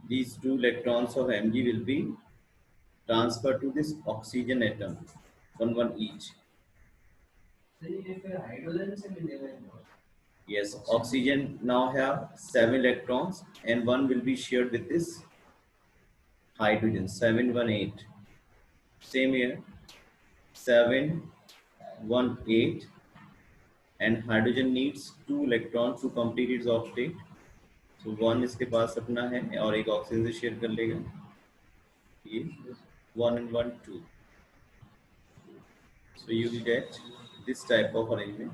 these 2 electrons of Mg will be transferred to this oxygen atom, one each. Yes, oxygen now have 7 electrons and one will be shared with this hydrogen, 718. Same here, 718, and hydrogen needs 2 electrons to complete its octet. So 1 इसके पास अपना है और एक oxygen से share कर लेगा, ये 1 and 1 2. So you will get this type of arrangement.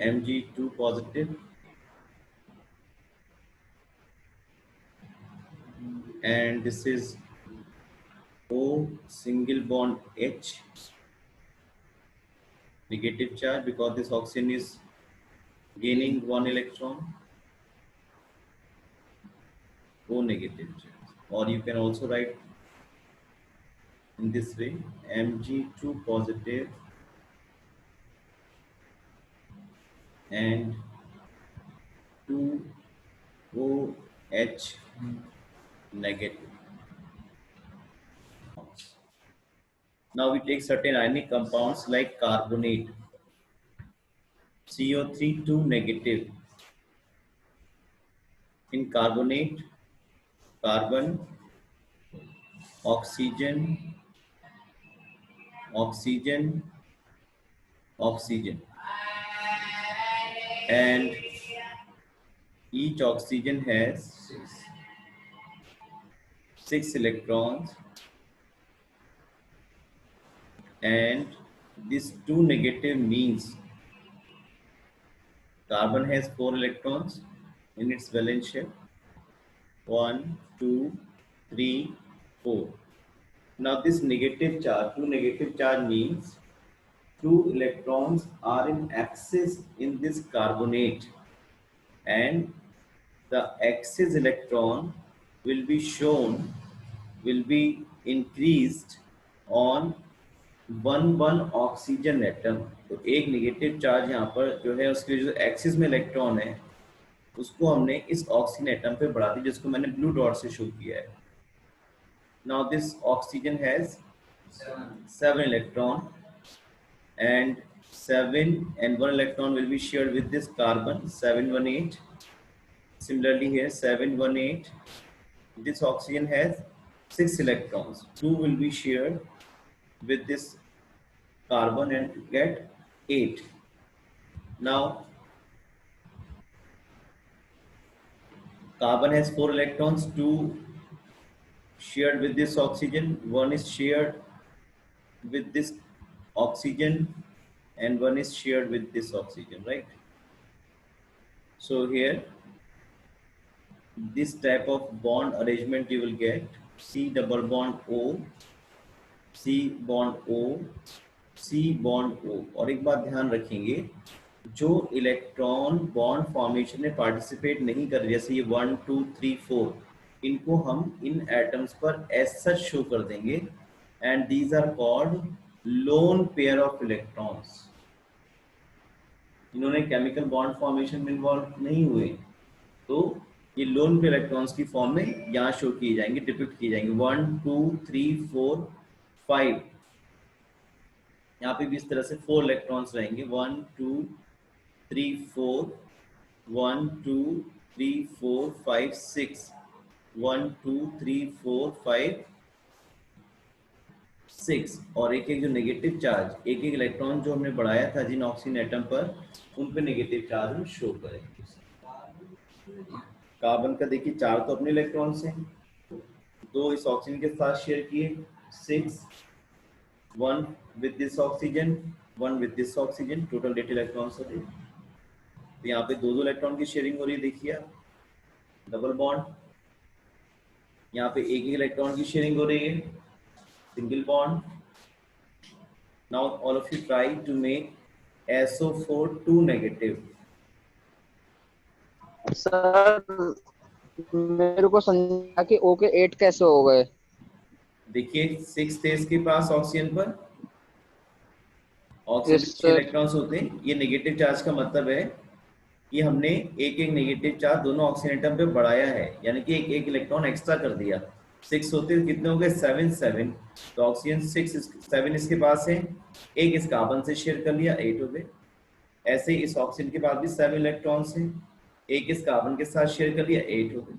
Mg2 positive and this is O single bond H, negative charge because this oxygen is gaining 1 electron, O negative charge. Or you can also write in this way, Mg2 positive and 2OH negative. Now we take certain ionic compounds like carbonate, CO3 2 negative. In carbonate, carbon, oxygen, oxygen, oxygen, and each oxygen has 6 electrons, and this 2 negative means carbon has 4 electrons in its valence shell, 1 2 3 4. Now this negative charge, 2 negative charge means 2 electrons are in excess in this carbonate, and the excess electron will be shown, will be increased on 1 oxygen atom. तो एक negative charge यहाँ पर जो है उसके जो axis में electron है उसको हमने इस ऑक्सीजन एटम पे बढ़ा दी, जिसको मैंने ब्लू डॉट से शो किया है. Now this oxygen has 7 electron and 7 and 1 electron will be shared with this carbon, 718. Similarly here 718, this oxygen has 6 electrons, 2 will be shared with this carbon and get 8. Now carbon has 4 electrons, 2 shared with this oxygen, 1 is shared with this oxygen and 1 is shared with this oxygen, right? So here this type of bond arrangement you will get, C double bond O, C bond O, C bond O. और एक बात ध्यान रखेंगे, जो electron bond formation में participate नहीं कर रहे, जैसे ये 1 2 3 4, इनको हम इन एटम्स पर एज सच शो कर देंगे, and these are called lone pair of electrons. इन्होंने केमिकल बॉन्ड फॉर्मेशन में इन्वॉल्व नहीं हुए, तो ये लोन पेयर इलेक्ट्रॉन्स की फॉर्म में यहाँ शो किए जाएंगे, डिपिक्ट किए जाएंगे. 1 2 3 4 5, यहाँ पे भी इस तरह से 4 इलेक्ट्रॉन्स रहेंगे. 1 2 3 4, 1 2 3 4 5 6, 1 2 3 4 5 6, और एक एक जो नेगेटिव चार्ज, एक एक इलेक्ट्रॉन जो हमने बढ़ाया था जिन ऑक्सीजन एटम पर, उन पे नेगेटिव चार्ज हम शो करेंगे. कार्बन का देखिए 4 तो अपने इलेक्ट्रॉन्स हैं, 2 इस ऑक्सीजन के साथ शेयर किए, 6, 1 with this oxygen, 1 with this oxygen, total 8 electrons होते हैं. तो यहाँ पे 2 इलेक्ट्रॉन की शेयरिंग हो रही है, देखिए आप, डबल बॉन्ड. यहाँ पे एक इलेक्ट्रॉन की शेयरिंग हो रही है, single bond. Now all of you try to make SO4 2 negative. Sir मेरे को समझा कि O के 8 कैसे हो गए. देखिए 6 थे इसके पास ऑक्सीजन पर, ऑक्सीजन 6 इलेक्ट्रॉन्स होते हैं. ये नेगेटिव चार्ज का मतलब है ये हमने एक एक नेगेटिव चार्ज दोनों ऑक्सीजन एटम पे बढ़ाया है, यानी कि एक एक इलेक्ट्रॉन एक्स्ट्रा कर दिया। 6 होते कितने हो गए, 7 7। तो ऑक्सीजन 7 इसके पास है, एक इस कार्बन से शेयर कर लिया, 8 हो गए। ऐसे ही इस ऑक्सीजन के पास भी 7 इलेक्ट्रॉन्स हैं, एक इस कार्बन के साथ शेयर कर लिया, 8 हो गए,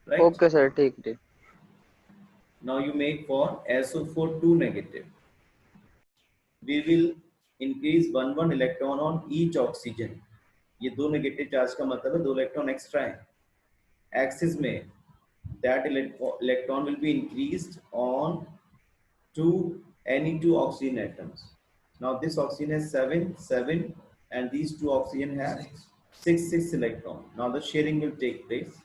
राइट। ओके सर, ठीक ठीक। Now you make for SO4 2 negative. We will increase one electron on each oxygen. ये दो नेगेटिव चार्ज का मतलब है दो इलेक्ट्रॉन एक्स्ट्रा है। एक्सिस में that electron will be increased on any two oxygen atoms. Now this oxygen has 7 7 and these two oxygen have 6 6 electron. Now the sharing will take place.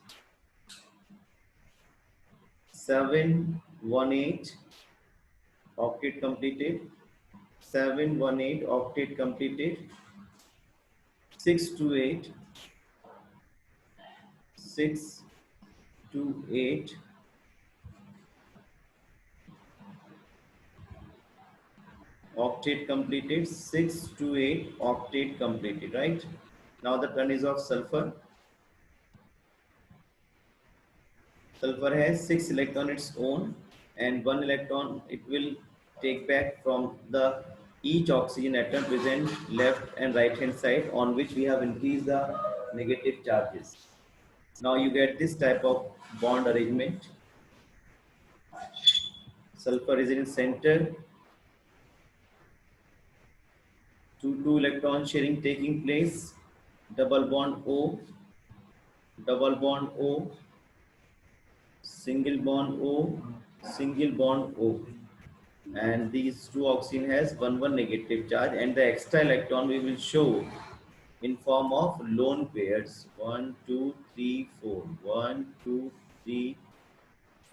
7 1 8 octet completed. 7 1 8 octet completed. 6 2 8 6 2 8 octet completed. 6 2 8 octet completed, right? Now the turn is of sulfur. Sulfur has 6 electron its own and 1 electron it will take back from the each oxygen atom present left and right hand side on which we have increased the negative charges. Now you get this type of bond arrangement. Sulfur is in center, 2 electron sharing taking place, double bond O, double bond O, single bond O, single bond O. And these two oxygen has 1 negative charge, and the extra electron we will show in form of lone pairs 1 2 3 4 1 2 3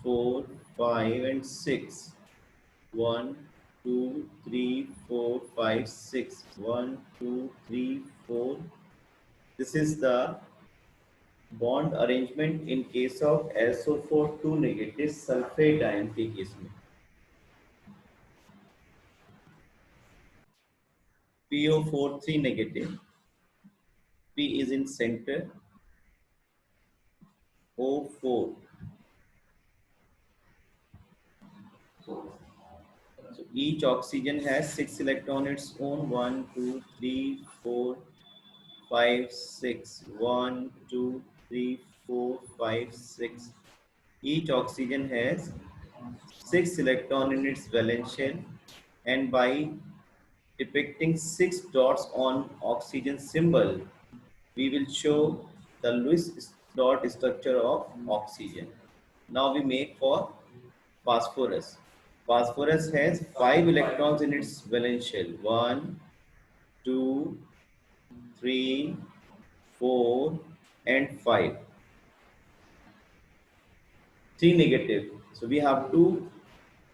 4 5 and 6 1 2 3 4 5 6 1 2 3 4. This is the bond arrangement in case of SO4 2 negative sulfate ion के case में। PO4 3 negative, P is in center, O4. So each oxygen has 6 electron its own, 1 2 3 4 5 6 1 2 3 4 5 6. Each oxygen has 6 electron in its valence shell, and by depicting 6 dots on oxygen symbol we will show the Lewis dot structure of oxygen. Now we make for phosphorus. Phosphorus has 5 electrons in its valence shell. 1, 2, 3, 4, and 5. 3 negative. So we have to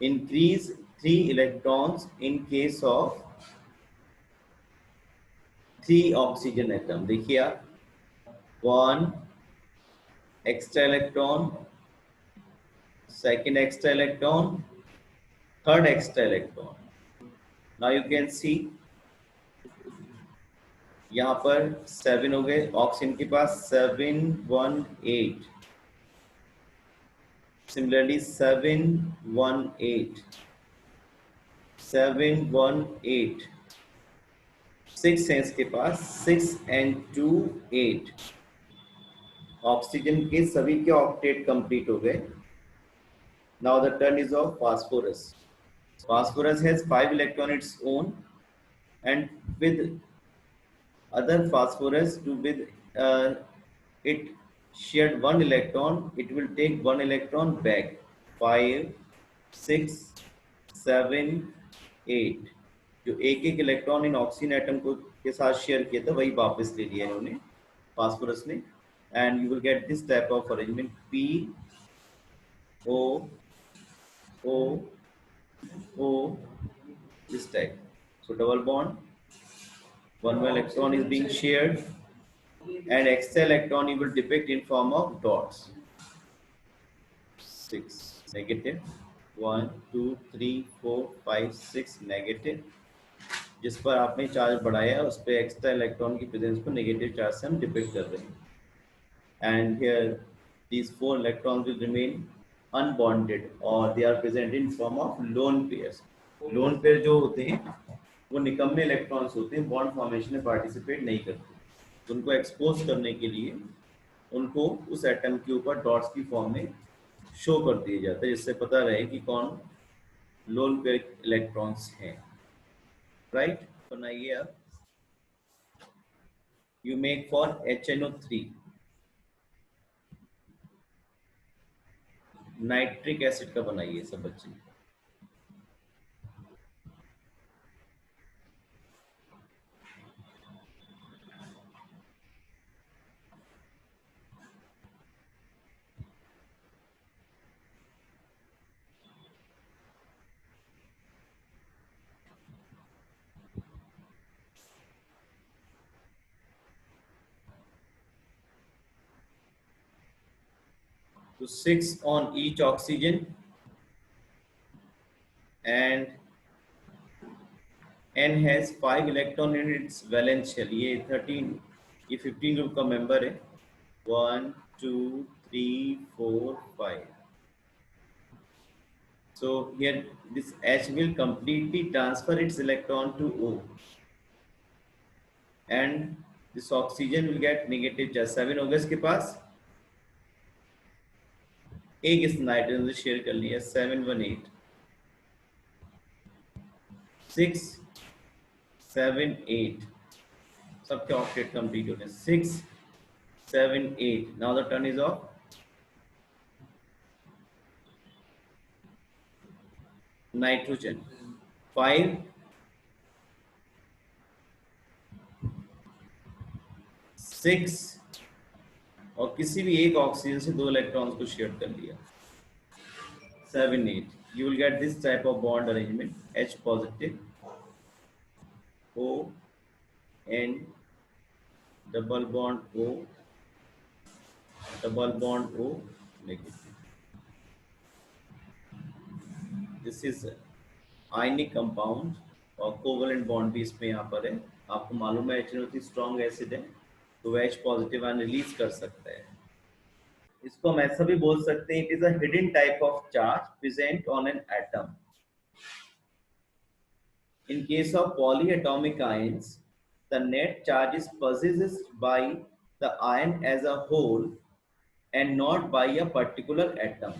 increase 3 electrons in case of 3 oxygen atom. देखिए आप 1 extra electron, second extra electron, third extra electron. Now you can see यहाँ पर 7 हो गए oxygen के पास, 7 1 8. Similarly 7 1 8, 7 1 8. 6 है इसके पास, 6 and 2 8. Oxygen के सभी के ऑक्टेट कंप्लीट हो गए. Now the turn is of phosphorus. Phosphorus has 5 electron its own, and with other phosphorus to with it shared 1 electron, it will take 1 electron back. 5 6 7 8. जो एक एक इलेक्ट्रॉन इन ऑक्सीजन एटम को के साथ share किया था वही वापस ले लिया इन्होंने फास्फोरस ने, and you will get this type of arrangement P O O O, this type. So double bond, 1 electron is being shared, and extra electron you will depict in form of dots. 6 negative, 1 2 3 4 5 6 negative. जिस पर आपने charge बढ़ाया उस पर extra electron की presence को negative charge से हम डिपिक्ट कर रहे हैं. And here these 4 electrons will remain unbonded or they are present in form of lone pairs. Lone pair जो होते हैं वो निकम्मे इलेक्ट्रॉन्स होते हैं, बॉन्ड फॉर्मेशन में पार्टिसिपेट नहीं करते. तो उनको एक्सपोज करने के लिए उनको उस एटम के ऊपर डॉट्स की फॉर्म में शो कर दिया जाता है, जिससे पता रहे कि कौन लोन पेयर इलेक्ट्रॉन्स हैं. राइट, बनाइए आप. You make for HNO3 nitric acid का बनाइए सब बच्चे. So 6 on each oxygen and N has 5 electron in its valence shell. ये 13 ये 15 ग्रुप का मेंबर है. 1 2 3 4 5. So here this H will completely transfer its electron to O and this oxygen will get negative charge. 7 होगा इसके पास. एक इस nitrogen से share कर लिया. 7 1 8 6 7 8 सबके ऑक्टेट कंप्लीट होते हैं. 6 7 8. Now the turn is of. Nitrogen 5 6 और किसी भी एक ऑक्सीजन से 2 इलेक्ट्रॉन्स को शेयर कर लिया. 7 8. You will get this type of bond arrangement. H positive, O, N, double bond O, double bond O, negative. This is ionic compound और covalent bond भी इसमें यहाँ पर है. आपको मालूम है HNO3 स्ट्रॉन्ग एसिड है तो वह H पॉजिटिव आयन रिलीज कर सकता है. इसको हम ऐसा भी बोल सकते हैं, it is a hidden type of charge present on an atom. In case of polyatomic ions, the net charge is possessed by the ion as a whole and not by a particular atom.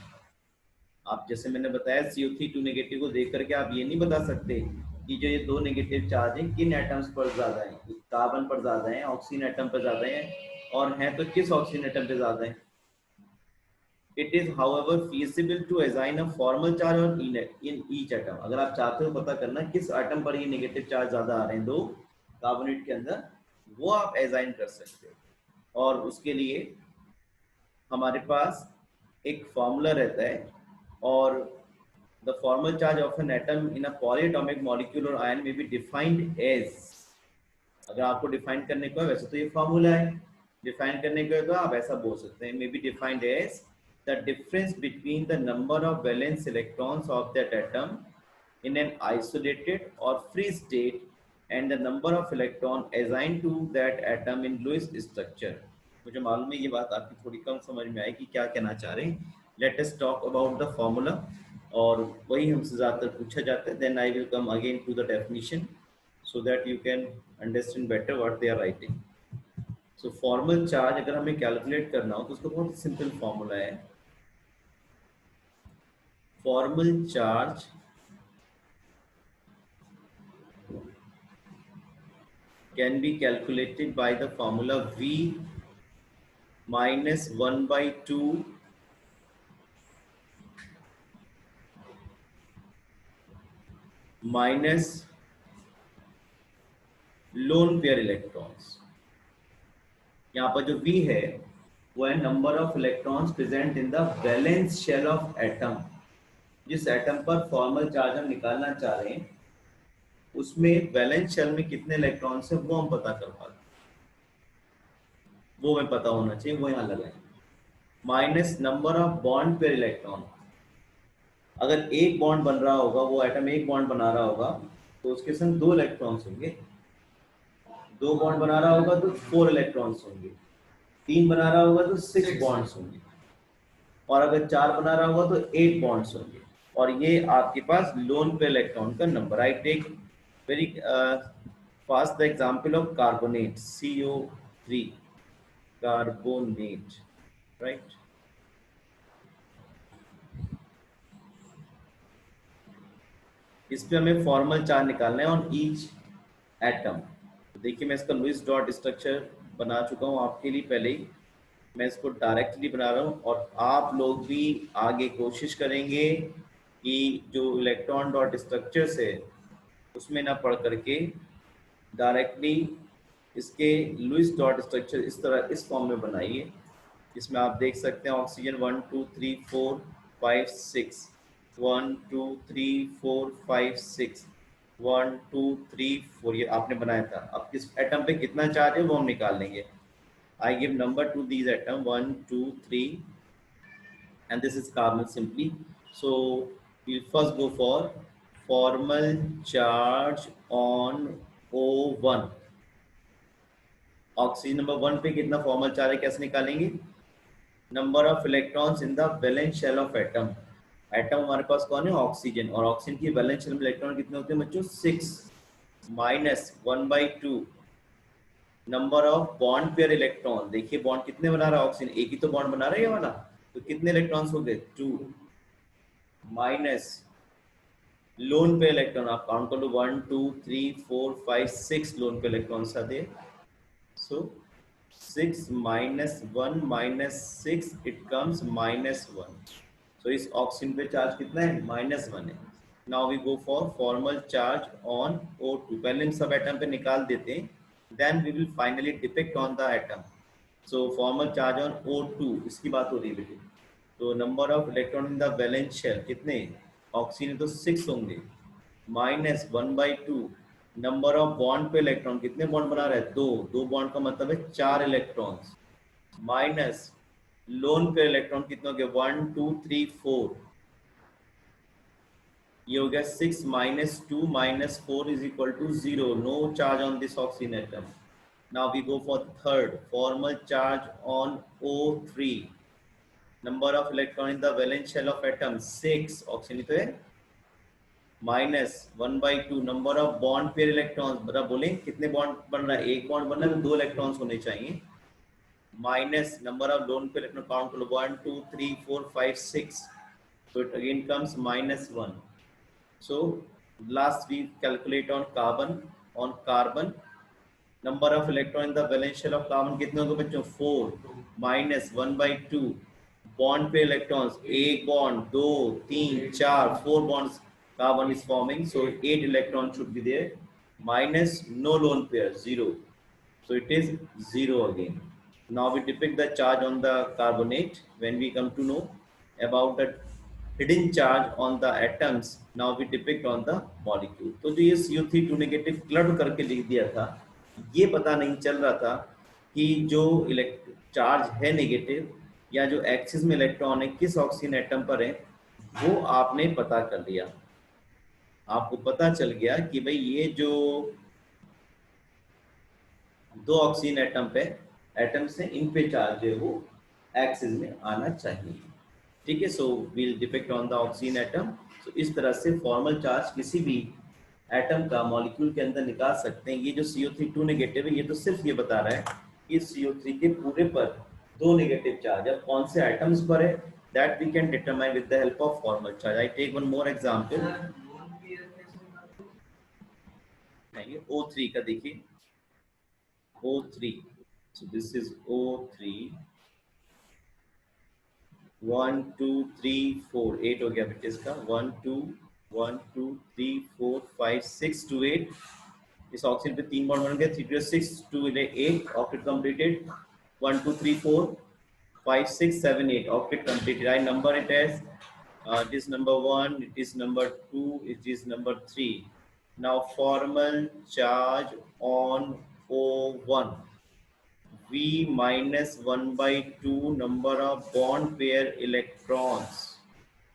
आप जैसे मैंने बताया CO3 2 negative को देख करके आप ये नहीं बता सकते कि जो ये 2 नेगेटिव चार्ज हैं किन एटम्स पर ज्यादा हैं. कार्बन पर ज्यादा हैं, ऑक्सीजन एटम पर ज्यादा हैं, और हैं तो किस ऑक्सीजन एटम पर ज्यादा हैं. It is however feasible to assign a formal charge on in each atom. अगर आप चाहते हो पता करना किस एटम पर ये नेगेटिव चार्ज ज्यादा आ रहे हैं 2 कार्बोनेट के अंदर, वो आप असाइन कर सकते हो. और उसके लिए हमारे पास एक फॉर्मूला रहता है, और the formal charge of an atom in a polyatomic molecule or ion may be defined as. अगर आपको डिफाइन करने को है वैसे तो ये फॉर्मूला है, डिफाइन करने को है तो आप ऐसा बोल सकते हैं, may be defined as the difference between the number of valence electrons of that atom in an isolated or free state and the number of electron assigned to that atom in Lewis structure. मुझे मालूम है ये बात आपकी थोड़ी कम समझ में आई कि क्या कहना चाह रहे हैं. Let us talk about the formula, और वही हमसे ज़्यादातर पूछा जाता है. Then I will come again to the definition so that you can understand better what they are writing. So formal charge अगर हमें कैलकुलेट करना हो तो उसका बहुत सिंपल फॉर्मूला है. Formal charge can be calculated by the formula V minus 1 by 2 minus lone pair electrons. यहाँ पर जो V है वो है number of electrons present in the valence shell of atom. जिस एटम पर फॉर्मल चार्ज हम निकालना चाह रहे हैं उसमें वैलेंस शेल में कितने इलेक्ट्रॉन्स हैं वो हम पता कर पाते, वो हमें पता होना चाहिए, वो यहाँ लगाएं. Minus number of bond pair electron. अगर एक बॉन्ड बन रहा होगा, वो एटम एक बॉन्ड बना रहा होगा तो उसके संग 2 इलेक्ट्रॉन्स होंगे। 2 बॉन्ड बना रहा होगा तो 4 इलेक्ट्रॉन्स होंगे, 3 बना रहा होगा तो 6 बॉन्ड्स होंगे, और अगर 4 बना रहा होगा तो 8 बॉन्ड्स होंगे। और ये आपके पास लोन पे इलेक्ट्रॉन का number. I take very fast the example of carbonate, CO3, carbonate, right. इस पे हमें फॉर्मल चार्ज निकालना है ऑन ईच एटम। देखिए मैं इसका लुईस डॉट स्ट्रक्चर बना चुका हूँ आपके लिए पहले ही, मैं इसको डायरेक्टली बना रहा हूँ। और आप लोग भी आगे कोशिश करेंगे कि जो इलेक्ट्रॉन डॉट स्ट्रक्चर्स है उसमें ना पढ़ करके डायरेक्टली इसके लुईस डॉट स्ट्रक्चर इस तरह इस फॉर्म में बनाइए, जिसमें आप देख सकते हैं ऑक्सीजन 1 2 3 4 5 6, 1 2 3 4 5 6, 1 2 3 4, ये आपने बनाया था। अब किस एटम पे कितना चार्ज है वो हम निकाल लेंगे। I give number to these atom 1 2 3, and this is carbon simply. So we'll first go for formal charge on O1। Oxygen number 1 पे कितना फॉर्मल चार्ज है कैसे निकालेंगे? Number of electrons in the valence shell of atom. Atom हमारे पास कौन है? Oxygen. और ऑक्सीजन की वैलेंस शेल में इलेक्ट्रॉन कितने होते हैं बच्चों? 6 minus 1/2 number of bond pair electron. देखिए बॉन्ड कितने बना रहा है ऑक्सीजन? एक ही तो बॉन्ड बना रहा है ये वाला, तो कितने इलेक्ट्रॉन्स हो गए? 2 माइनस लोन पे इलेक्ट्रॉन, आप काउंट कर लो 1 2 3 4 5 6 लोन पे इलेक्ट्रॉन्स आते हैं। So 6 minus 1 minus 6 it comes -1। So इस ऑक्सीजन पे चार्ज कितना है? -1 है। Now we go for formal charge on O2। पहले हम सब एटम पे निकाल देते हैं, then we will finally depict on the atom। so formal charge on O2 इसकी बात हो रही है बेटे। तो number of electron in the valence shell कितने? ऑक्सीजन तो 6 होंगे, -1/2 number of bond pair electron, कितने बॉन्ड बना रहा है? 2 बॉन्ड का मतलब है 4 electrons, minus lone pair electron कितने हो गए? 1 2 3 4, ये हो गया 6 minus 2 minus 4 is equal to 0। No charge on this oxygen atom. Now we go for third formal charge on O3। Number of electron in the valence shell of atom 6, oxygen तो है, minus 1/2 number of bond pair electrons. बराबर बोले कितने bond बन रहा है? एक bond बनना है तो 2 इलेक्ट्रॉन्स होने चाहिए, minus number of loan pair electron, count कर लो 1 2 3 4 5 6, so it again comes -1। So last we calculate on carbon। On carbon number of electron in the valence shell of carbon कितने होंगे बच्चों? 4 माइनस 1/2 बॉन्ड पे electrons, एक bond 2 3 4 4 bonds carbon is forming, so 8 electron should be there, minus no lone pair 0, so it is 0 again। now we depict the charge on the carbonate when we come to know about the hidden charge on the atoms। now we depict on the molecule। तो जो ये CO3 2 negative club करके लिख दिया था, ये पता नहीं चल रहा था कि जो चार्ज है नेगेटिव या जो एक्सिस में इलेक्ट्रॉन है किस ऑक्सीजन एटम पर है, वो आपने पता कर लिया। आपको पता चल गया कि भाई ये जो 2 ऑक्सीजन एटम पे एटम से इन पे चार्ज है वो एक्सिस में आना चाहिए। ठीक है, so we'll depict on the oxygen atom. तो इस तरह से फॉर्मल चार्ज किसी भी एटम का मॉलिक्यूल के अंदर निकाल सकते हैं। ये जो CO3 2 नेगेटिव है, ये तो सिर्फ ये बता रहा है कि CO3 के पूरे पर 2 नेगेटिव चार्ज है, कौन से एटम्स पर है that we can determine with the help of formal charge. I take one more example. O3 का देखिए, O3, so this is O3, 1 2 3 4 8 हो गया बेटे इसका, 1 2 3 4 5 6 2 8। इस ऑक्सीजन पे 3 बॉन्ड बन गए, 3 2 6 2 8, octet completed. 1 2 3 4 5 6 7 8, octet completed. I number it as it is number 1, it is number 2, it is number 3। now formal charge on O1, V minus 1/2 number of bond pair electrons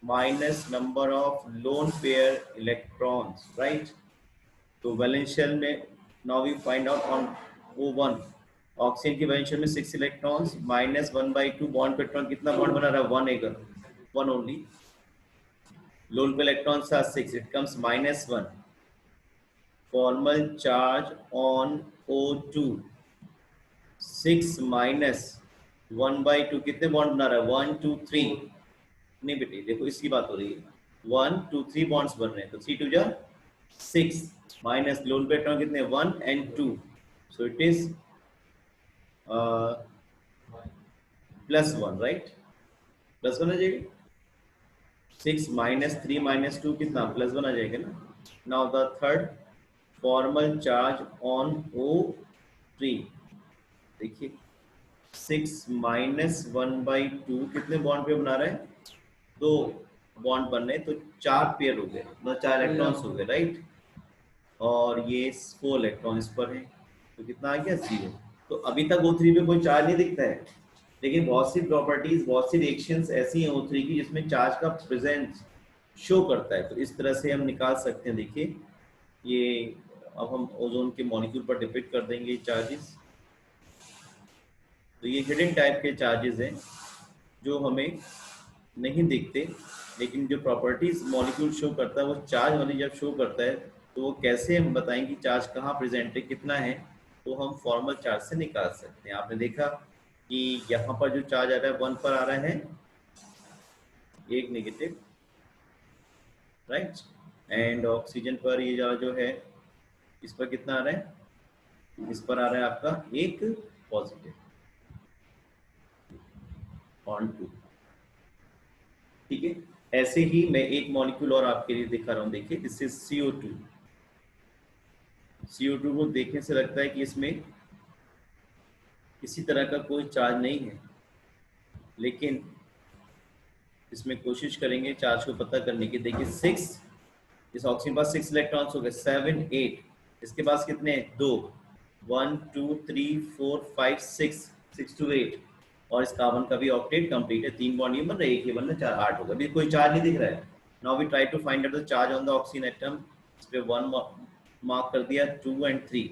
minus number of lone pair electrons, right? तो valence shell में now we find out on O1 oxygen की valence shell में 6 electrons -1/2 bond pair electron कितना bond बना रहा है 1 एगर 1 only lone pair electrons are 6 it comes -1 formal charge on O2 6 - 1/2 कितने बॉन्ड बना रहा है 1 2 3 नहीं बेटे देखो इसकी बात हो रही है 1 2 3 बॉन्ड्स बन रहे हैं तो 3 2 जा 6 माइनस लोन पे इलेक्ट्रॉन कितने 1 and 2 so it is +1 right +1 आ जाएगा 6 - 3 - 2 कितना +1 आ जाएगा ना now the third formal charge on O3 देखिए 6 - 1/2 कितने बॉन्ड पे बना रहा है 2 बॉन्ड बन रहे तो 4 पेयर हो गए मतलब 4 इलेक्ट्रॉन्स हो गए राइट और ये 4 इलेक्ट्रॉन इस पर है तो कितना आ गया 0 तो अभी तक O3 पे कोई चार्ज नहीं दिखता है लेकिन बहुत सी प्रॉपर्टीज बहुत सी रिएक्शंस ऐसी हैं O3 की जिसमें चार्ज का प्रेजेंस शो करता है तो इस तरह से हम निकाल सकते हैं देखिए ये अब हम ओजोन के मॉलिक्यूल पर डिपिक्ट कर देंगे चार्जेस तो ये हिडन टाइप के चार्जेस हैं जो हमें नहीं दिखते लेकिन जो प्रॉपर्टीज मॉलिक्यूल शो करता है वो चार्ज वाली जब शो करता है तो वो कैसे हम बताएंगे चार्ज कहाँ प्रेजेंट है कितना है तो हम फॉर्मल चार्ज से निकाल सकते हैं आपने देखा कि यहाँ पर जो चार्ज आ रहा है 1 पर आ रहा है एक नेगेटिव राइट एंड ऑक्सीजन पर ये जो है इस पर कितना आ रहा है इस पर आ रहा है आपका एक पॉजिटिव ऑन 2 ठीक है ऐसे ही मैं एक मॉलिक्यूल और आपके लिए दिखा रहा हूं देखिए दिस इज CO2 CO2 को देखने से लगता है कि इसमें किसी तरह का कोई चार्ज नहीं है लेकिन इसमें कोशिश करेंगे चार्ज को पता करने की देखिए 6 इस ऑक्सीजन पास 6 इलेक्ट्रॉन्स हो गए 7 8 इसके पास कितने 2 1 2 3 4 5 6 6 to 8 और इस कार्बन का भी ऑक्टेट कंप्लीट है 3 बॉन्ड ये बन रहा है एक ये बन रहा है 4 8 होगा अभी कोई चार्ज नहीं दिख रहा है now we try to find out the charge on the oxygen atom इस पे 1 मार्क कर दिया 2 and 3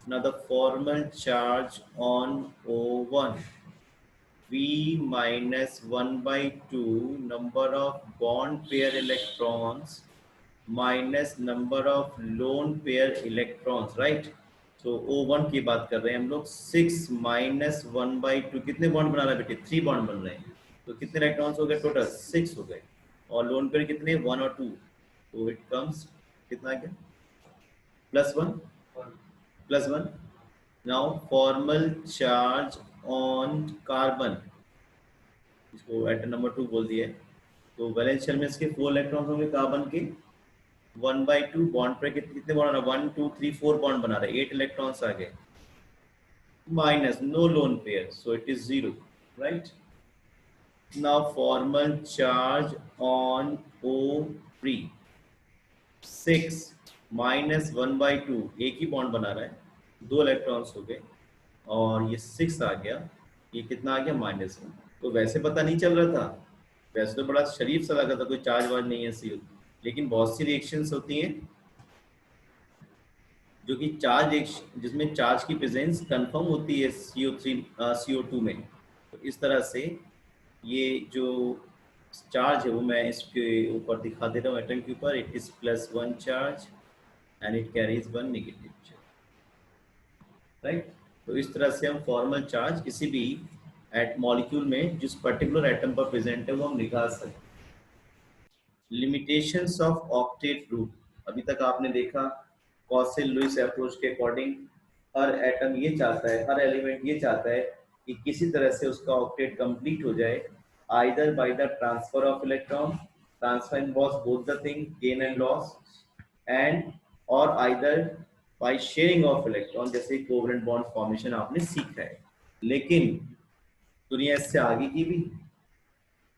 now the formal charge on O1 V - 1/2 number of bond pair electrons minus number of lone pair electrons right so O1 की बात कर रहे हैं हम लोग 6 - 1/2 कितने बॉन्ड बना रहा है बेटे 3 बॉन्ड बन रहे हैं तो कितने इलेक्ट्रॉन्स हो गए टोटल 6 हो गए और लोन पेयर कितने 1 और 2 तो इट कम्स कितना आ गया +1 now formal charge on carbon इसको एटम नंबर 2 बोल दिया है तो वैलेंस शेल में इसके 4 इलेक्ट्रॉन्स होंगे कार्बन के 1/2 बॉन्ड पर कितने बॉन्ड बना 1 2 3 4 बॉन्ड बना रहे 8 इलेक्ट्रॉन्स आ गए minus no lone pair so it is 0 right now formal charge on O3 6 - 1/2 एक ही बॉन्ड बना रहा है 2 इलेक्ट्रॉन्स हो गए और ये 6 आ गया ये कितना आ गया -1 तो वैसे पता नहीं चल रहा था वैसे तो बड़ा शरीफ सा लगा था कोई चार्ज वार्ज नहीं है CO लेकिन बहुत सी रिएक्शंस होती हैं जो कि चार्ज जिसमें चार्ज की प्रेजेंस कंफर्म होती है CO2 में तो इस तरह से ये जो चार्ज है वो मैं इसके ऊपर दिखा दे रहा हूँ एटम के ऊपर it is +1 charge and it carries 1 negative charge right तो इस तरह से हम फॉर्मल चार्ज किसी भी एट मॉलिक्यूल में जिस पर्टिकुलर एटम पर प्रेजेंट है वो हम निकाल सकते हैं लिमिटेशंस ऑफ ऑक्टेट ग्रुप अभी तक आपने देखा कॉसेल लुईस अप्रोच के अकॉर्डिंग हर एटम ये चाहता है हर एलिमेंट ये चाहता है कि किसी तरह से उसका ऑक्टेट कंप्लीट हो जाए either by the transfer of electron transfer involves both the thing gain and loss and और either by sharing of electron जैसे कोवलेंट बॉन्ड फॉर्मेशन आपने सीखा है लेकिन दुनिया इससे आगे की भी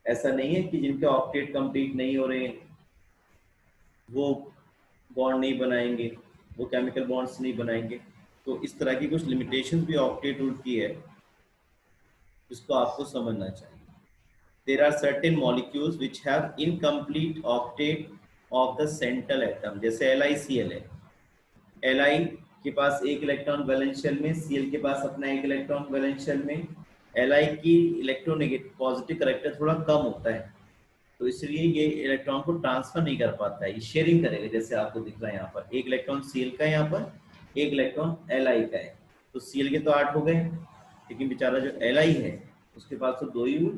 ऐसा नहीं है कि जिनके ऑक्टेट कंप्लीट नहीं हो रहे हैं वो बॉन्ड नहीं बनाएंगे वो केमिकल बॉन्ड्स नहीं बनाएंगे तो इस तरह की कुछ लिमिटेशंस भी ऑक्टेट रूल की है जिसको आपको समझना चाहिए there are certain molecules which have incomplete octet of the central atom जैसे LiCl है Li के पास एक इलेक्ट्रॉन वैलेंस शेल में, Cl के पास अपना एक इलेक्ट्रॉन वैलेंस शेल में। Li की इलेक्ट्रोनेगेटिव पॉजिटिव करैक्टर थोड़ा कम होता है, तो इसलिए ये इलेक्ट्रॉन को ट्रांसफर नहीं कर पाता है, ये शेयरिंग करेगा। जैसे आपको दिख रहा है यहाँ पर एक इलेक्ट्रॉन Cl का है, यहाँ पर एक इलेक्ट्रॉन Li का है। तो Cl के तो 8 हो गए, लेकिन बेचारा जो Li है उसके पास तो 2 ही हुए,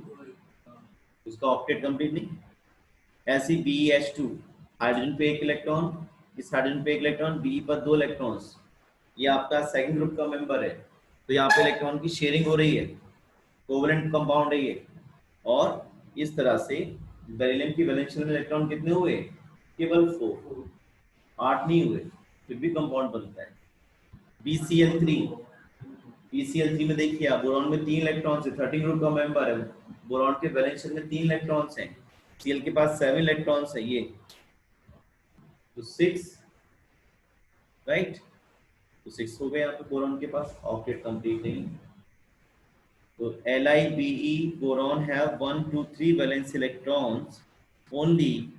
उसका ऑक्टेट कंप्लीट नहीं। ऐसी BeH2, हाइड्रोजन पे एक इलेक्ट्रॉन, इस हाइड्रोजन पे एक इलेक्ट्रॉन, Be पर 2 इलेक्ट्रॉन्स, ये आपका सेकंड ग्रुप का मेंबर है। तो यहाँ पे इलेक्ट्रॉन की शेयरिंग हो रही है, कोवलेंट कंपाउंड है ये। और इस तरह से बेरिलियम की वैलेंस शेल में इलेक्ट्रॉन कितने हुए? केवल 4, 8 नहीं हुए, फिर भी कंपाउंड बनता है। BCl3, BCl3 में देखिए आप, बोरॉन में 3 इलेक्ट्रॉन्स है, 13 ग्रुप का मेंबर है, बोरॉन के वैलेंस शेल में 3 इलेक्ट्रॉन्स हैं, Cl के पास 7 इलेक्ट्रॉन्स है, ये तो 6, राइट। तो 6 हो गए यहाँ पे बोरॉन के पास, ऑक्टेट कंप्लीट नहीं। तो LiBe boron have 1 2 3 valence electrons only,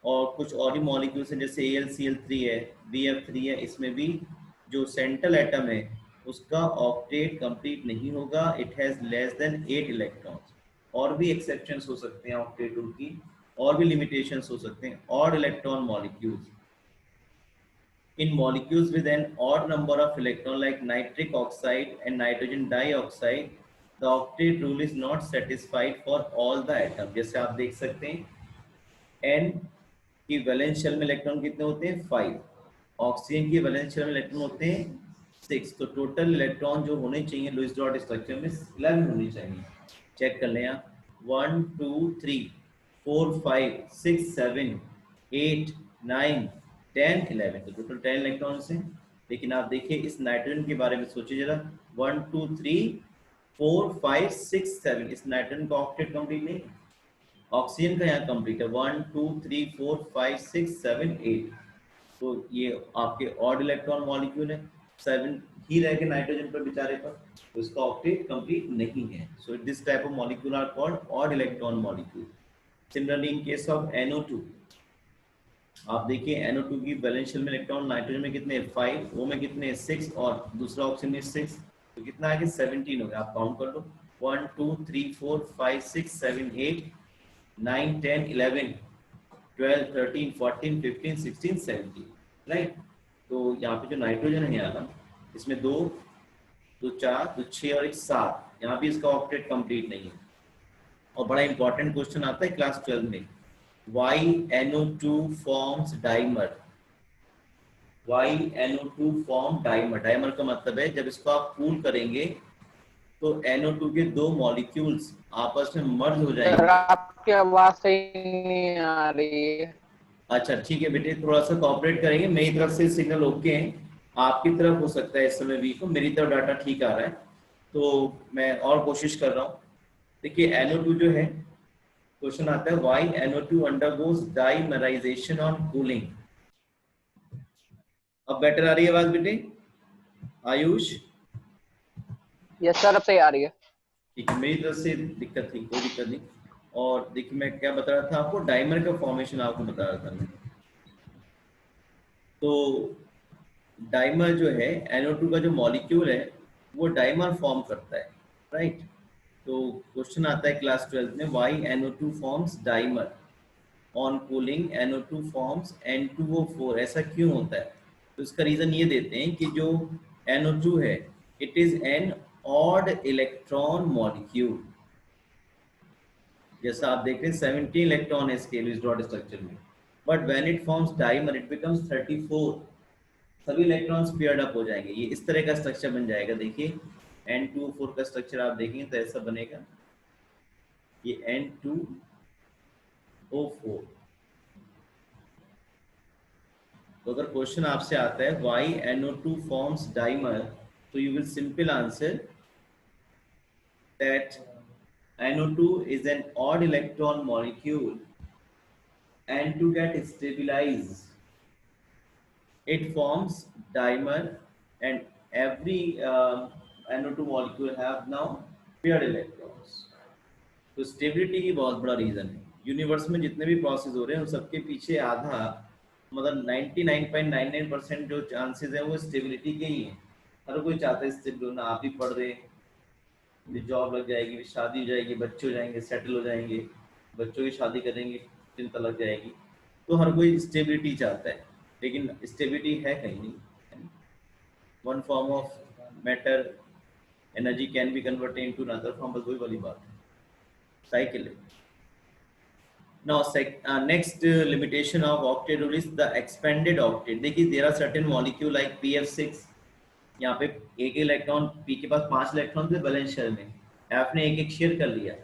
और कुछ और ही मॉलिक्यूल्स हैं जैसे AlCl3 है, BF3 है, इसमें भी जो सेंट्रल एटम है उसका ऑक्टेट कंप्लीट नहीं होगा, it has less than 8 electrons. और भी एक्सेप्शंस हो सकते हैं ऑक्टेट रूल की, और भी लिमिटेशंस हो सकते हैं। Odd electron molecules, in molecules with an odd number of electrons like nitric oxide and nitrogen dioxide, the octet rule is not satisfied for all the atoms। जैसे आप देख सकते हैं N की वैलेंस शेल में इलेक्ट्रॉन कितने होते हैं? 5। ऑक्सीजन की वैलेंस शेल में इलेक्ट्रॉन होते हैं 6। तो टोटल इलेक्ट्रॉन जो होने चाहिए लुईस डॉट स्ट्रक्चर में 11 होने चाहिए। चेक कर लें आप, 1 2 3 4 5 6 7 8 9 10 11, तो टोटल 10 इलेक्ट्रॉन्स हैं। लेकिन आप देखिए इस नाइट्रोजन के बारे में सोचिए जरा, 1 2 3 4 5 6 7, इस नाइट्रोजन का ऑक्टेट कंप्लीट नहीं। ऑक्सीजन का यहाँ कंप्लीट है, 1 2 3 4 5 6 7 8, तो ये आपके ऑड इलेक्ट्रॉन मॉलिक्यूल है, 7 ही रह गए नाइट्रोजन पर बेचारे पर, तो इसका ऑक्टेट कंप्लीट नहीं है। So this type of molecule are called odd electron molecule. Similarly in case of NO2, आप देखिए NO2 की वैलेंस शेल में इलेक्ट्रॉन नाइट्रोजन में कितने? 5, O में कितने? 6, और दूसरा ऑक्सीजन में 6, तो कितना आगे? 17 हो गया। आप काउंट कर लो, 1 2 3 4 5 6 7 8 9 10 11 12 13 14 15 16 17, राइट। तो यहाँ पे जो नाइट्रोजन है यहाँ ना, इसमें 2 2 4 2 6 और 1 7, यहाँ भी इसका ऑक्टेट कंप्लीट नहीं है। और बड़ा इंपॉर्टेंट क्वेश्चन आता है क्लास 12 में, why NO2 forms dimer? why NO2 form dimer? Dimer का मतलब है जब इसको आप कूल करेंगे तो NO2 के 2 मॉलिक्यूल्स आपस में मर्ज हो सर जाएंगे। आपकी आवाज सही नहीं आ रही है। अच्छा ठीक है बेटे, थोड़ा सा कोऑपरेट करेंगे, मेरी तरफ से सिग्नल ओके है, आपकी तरफ हो सकता है इस समय वीक हो, मेरी तरफ डाटा ठीक आ रहा है, तो मैं और कोशिश कर रहा हूँ। देखिए NO2 जो है, क्वेश्चन आता है why NO2 undergoes dimerization on cooling। अब बेटर आ रही है आवाज बेटे? आयुष यस सर अब सही आ रही है। ठीक है, मेरी तरफ से दिक्कत थी, कोई दिक्कत नहीं। और देखिए मैं क्या बता रहा था आपको, डाइमर का फॉर्मेशन आपको बता रहा था मैं। तो डाइमर जो है NO2 का जो मॉलिक्यूल है वो डाइमर फॉर्म करता है, राइट। तो क्वेश्चन आता है क्लास 12 में, why NO2 forms dimer on cooling, NO2 forms N2O4, ऐसा क्यों होता है? तो इसका रीजन ये देते हैं कि जो NO2 है it is an odd electron molecule. जैसा आप देख रहे हैं 17 इलेक्ट्रॉन है इसके लुईस डॉट स्ट्रक्चर में, but when it forms dimer it becomes 34, सभी इलेक्ट्रॉन्स पेयर्ड अप हो जाएंगे, ये इस तरह का स्ट्रक्चर बन जाएगा। देखिए N2O4 का स्ट्रक्चर आप देखेंगे तो ऐसा बनेगा, ये N2O4। तो अगर क्वेश्चन आपसे आता है व्हाई NO2 फॉर्म्स डाइमर, तो you will simple answer that NO2 is an odd electron molecule, and to get stabilized it forms dimer, and every NO2 molecule have now paired electrons। तो stability की बहुत बड़ा reason है, universe में जितने भी process हो रहे हैं उन सबके पीछे आधा मतलब 99.99% जो चांसेस है वो स्टेबिलिटी के ही हैं। हर कोई चाहता है स्टेबल होना। आप भी पढ़ रहे हैं, जॉब लग जाएगी, शादी हो जाएगी, बच्चे हो जाएंगे, सेटल हो जाएंगे, बच्चों की शादी करेंगे, चिंता लग जाएगी। तो हर कोई स्टेबिलिटी चाहता है, लेकिन स्टेबिलिटी है कहीं नहीं। One form of matter energy can be converted into another form, बस वही वाली बात है, साइकिल है। Now, next limitation of octet rule is the expanded octet. देखिए there are certain molecule like PF6, यहाँ पे एक इलेक्ट्रॉन, P के पास 5 इलेक्ट्रॉन थे बैलेंस शेल में, F ने एक शेयर कर लिया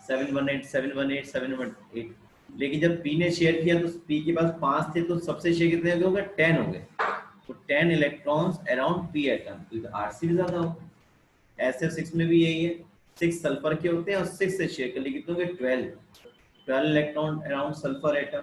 718 718 718, लेकिन जब P ने शेयर किया तो P के पास 5 थे तो सबसे शेयर कितने हो गए? 10 हो गए। तो 10 इलेक्ट्रॉन्स अराउंड P एटम, तो RC भी ज्यादा हो। SF6 में भी यही है, 6 सल्फर के होते हैं और 6 से शेयर कर लिए, कितने हो गए? 12 इलेक्ट्रॉन अराउंड सल्फर एटम।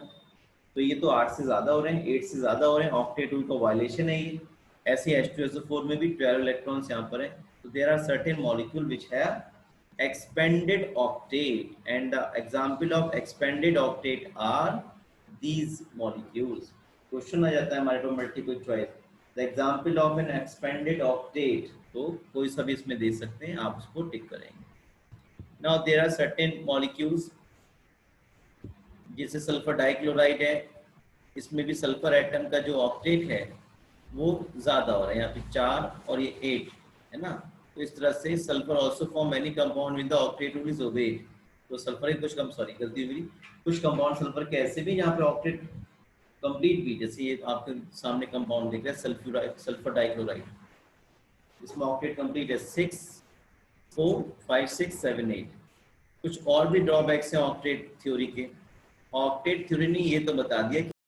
तो ये तो 8 से ज्यादा हो रहे हैं, 8 से ज्यादा हो रहे हैं, ऑक्टेट रूल का वायलेशन है ये। ऐसे H2SO4 में भी 12 इलेक्ट्रॉन्स यहाँ पर है। तो there are certain molecule which have expanded octet and the example of expanded octet are these molecules. Question आ जाता है हमारे पास multiple choice, the example of an expanded octet, तो कोई सा भी इसमें दे सकते हैं, आप उसको टिक करेंगे। Now there are certain molecules, जैसे सल्फर डाइक्लोराइड है, इसमें भी सल्फर एटम का जो ऑक्टेट है वो ज्यादा हो रहा है, यहाँ पे 4 और ये 8 है ना। तो इस तरह से sulphur also form many compound with the octet rule is obeyed. तो सल्फर के कुछ कम, सॉरी गलती हुई, कुछ कंपाउंड सल्फर के ऐसे भी यहाँ पे ऑक्टेट कंप्लीट भी, जैसे ये आपके सामने कंपाउंड दिख रहा है सल्फर डाइक्लोराइड, इसमें ऑक्टेट कंप्लीट है 6 4 5 6 7 8। कुछ और भी ड्रॉबैक्स हैं ऑक्टेट थ्योरी के। ऑक्टेट थ्योरी ने ये तो बता दिया